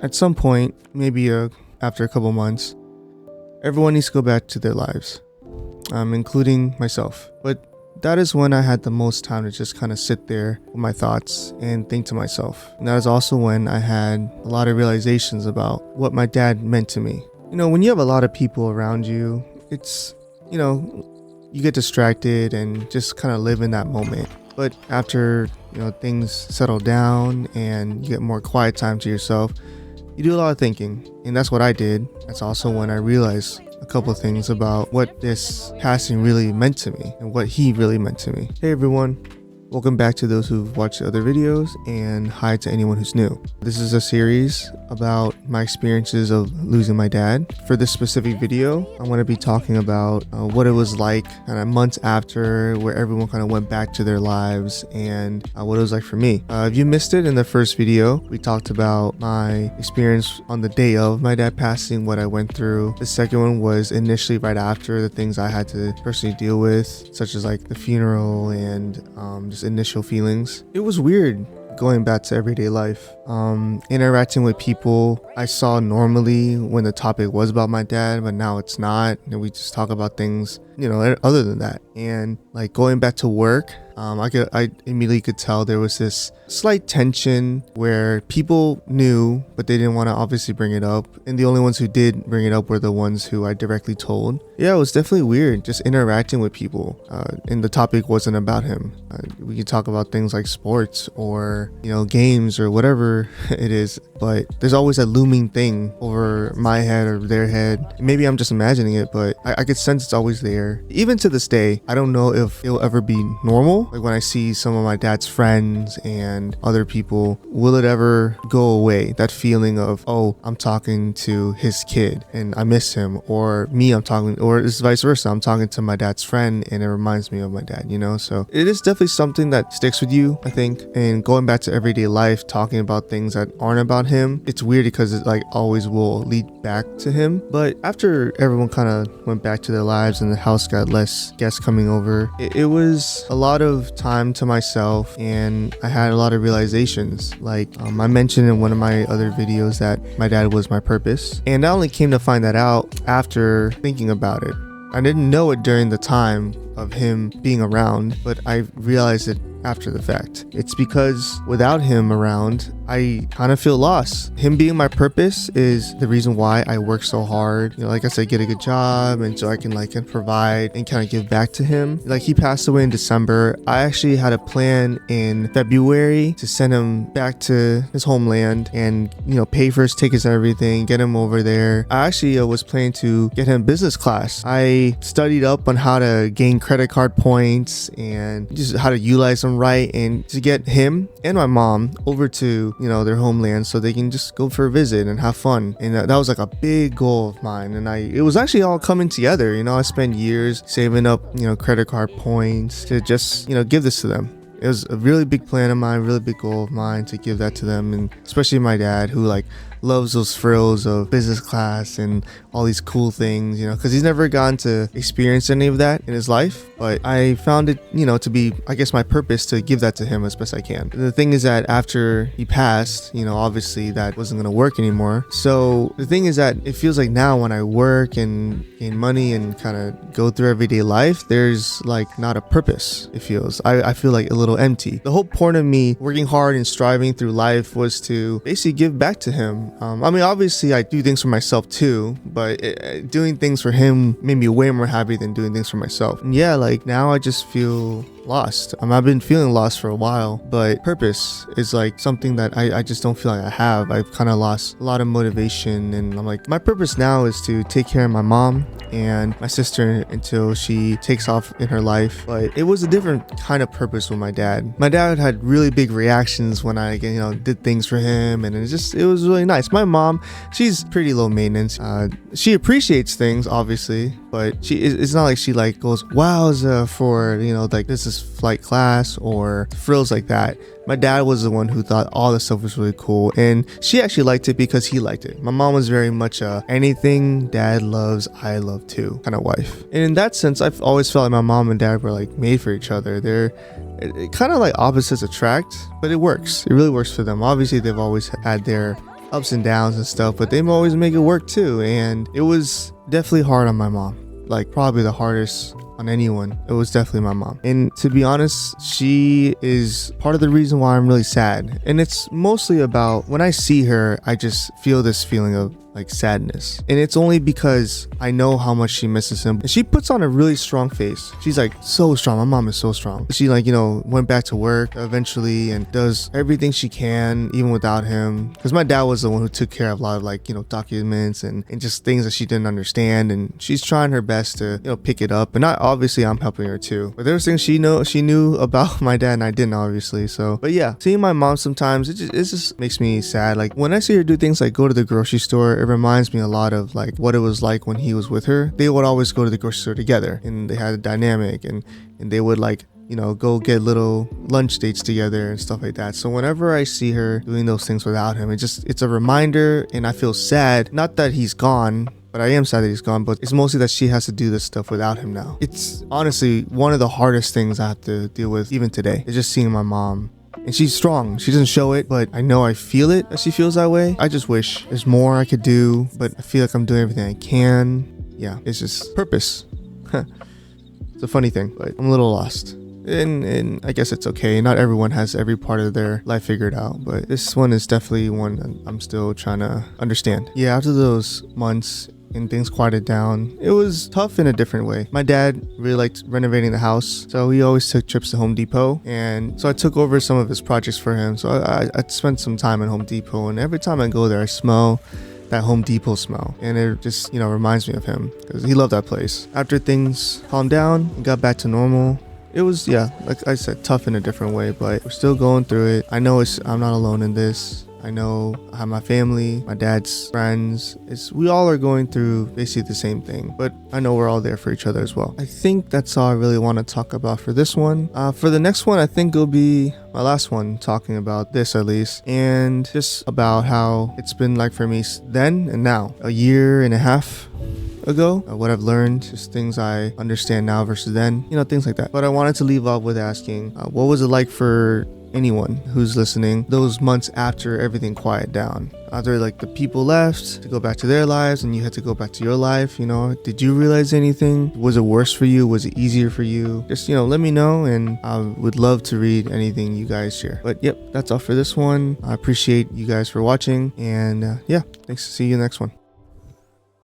At some point, maybe after a couple months, everyone needs to go back to their lives, including myself. But that is when I had the most time to just kind of sit there with my thoughts and think to myself. And that is also when I had a lot of realizations about what my dad meant to me. When you have a lot of people around you, it's, you get distracted and just kind of live in that moment. But after, things settle down and you get more quiet time to yourself, you do a lot of thinking. And that's what I did. That's also when I realized a couple of things about what this passing really meant to me and what he really meant to me. Hey everyone, welcome back to those who've watched other videos, and hi to anyone who's new. This is a series about my experiences of losing my dad. For this specific video, I want to be talking about what it was like kind of months after, where everyone kind of went back to their lives, and what it was like for me. If you missed it in the first video, we talked about my experience on the day of my dad passing, what I went through. The second one was initially right after, the things I had to personally deal with, such as like the funeral and just initial feelings. It was weird going back to everyday life, interacting with people I saw normally when the topic was about my dad, but now it's not, and we just talk about things other than that. And like going back to work, I immediately could tell there was this slight tension where people knew, but they didn't want to obviously bring it up. And the only ones who did bring it up were the ones who I directly told. Yeah, it was definitely weird just interacting with people. And the topic wasn't about him. We could talk about things like sports or, games or whatever it is. But there's always a looming thing over my head or their head. Maybe I'm just imagining it, but I could sense it's always there. Even to this day, I don't know if it'll ever be normal. Like when I see some of my dad's friends and other people, will it ever go away? That feeling of, oh, I'm talking to his kid and I miss him, or me, I'm talking, or it's vice versa. I'm talking to my dad's friend and it reminds me of my dad, So it is definitely something that sticks with you, I think. And going back to everyday life, talking about things that aren't about him, it's weird because it like always will lead back to him. But after everyone kind of went back to their lives and the house got less guests coming over, it was a lot of time to myself, and I had a lot of realizations. Like I mentioned in one of my other videos that my dad was my purpose, and I only came to find that out after thinking about it. I didn't know it during the time of him being around, but I realized it after the fact. It's because without him around, I kind of feel lost. Him being my purpose is the reason why I work so hard. Like I said, get a good job, and so I can provide and kind of give back to him. Like he passed away in December. I actually had a plan in February to send him back to his homeland and, pay for his tickets and everything, get him over there. I actually was planning to get him business class. I studied up on how to gain credit card points and just how to utilize them right, and to get him and my mom over to their homeland so they can just go for a visit and have fun. And that was like a big goal of mine, and it was actually all coming together. I spent years saving up credit card points to just give this to them. It was a really big plan of mine, really big goal of mine to give that to them, and especially my dad, who loves those thrills of business class and all these cool things, because he's never gotten to experience any of that in his life. But I found it, to be, I guess, my purpose to give that to him as best I can. The thing is that after he passed, obviously that wasn't going to work anymore. So the thing is that it feels like now when I work and gain money and kind of go through everyday life, there's not a purpose. It feels, I feel like a little empty. The whole point of me working hard and striving through life was to basically give back to him. Obviously I do things for myself too, but doing things for him made me way more happy than doing things for myself. And yeah, now I just feel lost. I've been feeling lost for a while, but purpose is something that I just don't feel like I have. I've kind of lost a lot of motivation, and I'm my purpose now is to take care of my mom and my sister until she takes off in her life. But it was a different kind of purpose with my dad. My dad had really big reactions when I did things for him, and it was really nice. My mom, she's pretty low maintenance. She appreciates things obviously, but it's not like she goes wowza for this is flight class or frills like that. My dad was the one who thought all this stuff was really cool, and she actually liked it because he liked it. My mom was very much anything dad loves, I love too kind of wife. And in that sense, I've always felt like my mom and dad were made for each other. They're kind of opposites attract, but it works. It really works for them. Obviously, they've always had their ups and downs and stuff, but they always make it work too. And it was definitely hard on my mom, like probably the hardest on anyone. It was definitely my mom. And to be honest, she is part of the reason why I'm really sad. And it's mostly about when I see her, I just feel this feeling of like sadness. And it's only because I know how much she misses him. And she puts on a really strong face. She's like so strong. My mom is so strong. She like, went back to work eventually and does everything she can even without him. Because my dad was the one who took care of a lot of like, documents and just things that she didn't understand. And she's trying her best to, pick it up. And obviously I'm helping her too. But there was things she knew about my dad and I didn't, obviously. So, but yeah, seeing my mom sometimes, it just makes me sad. Like when I see her do things like go to the grocery store, it reminds me a lot of like what it was like when he was with her. They would always go to the grocery store together and they had a dynamic and they would like, go get little lunch dates together and stuff like that. So whenever I see her doing those things without him, it's a reminder and I feel sad. Not that he's gone, but I am sad that he's gone, but it's mostly that she has to do this stuff without him now. It's honestly one of the hardest things I have to deal with even today. It's just seeing my mom. And she's strong. She doesn't show it, but I know I feel it that she feels that way. I just wish there's more I could do, but I feel like I'm doing everything I can. Yeah, it's just purpose. It's a funny thing, but I'm a little lost. And I guess it's okay. Not everyone has every part of their life figured out, but this one is definitely one that I'm still trying to understand. Yeah, after those months and things quieted down, it was tough in a different way. My dad really liked renovating the house, so he always took trips to Home Depot, and so I took over some of his projects for him. So I spent some time at Home Depot, and every time I go there I smell that Home Depot smell, and it just reminds me of him because he loved that place. After things calmed down and got back to normal, it was, like I said, tough in a different way, but we're still going through it. I know I'm not alone in this. I know I have my family, my dad's friends. We all are going through basically the same thing, but I know we're all there for each other as well. I think that's all I really want to talk about for this one. For the next one, I think it'll be my last one talking about this at least, and just about how it's been like for me then and now, a year and a half ago, what I've learned, just things I understand now versus then, things like that. But I wanted to leave off with asking, what was it like for anyone who's listening those months after everything quieted down, after like the people left to go back to their lives and you had to go back to your life? Did you realize anything? Was it worse for you? Was it easier for you? Just let me know, and I would love to read anything you guys share. But yep, that's all for this one. I appreciate you guys for watching, and thanks. See you next one.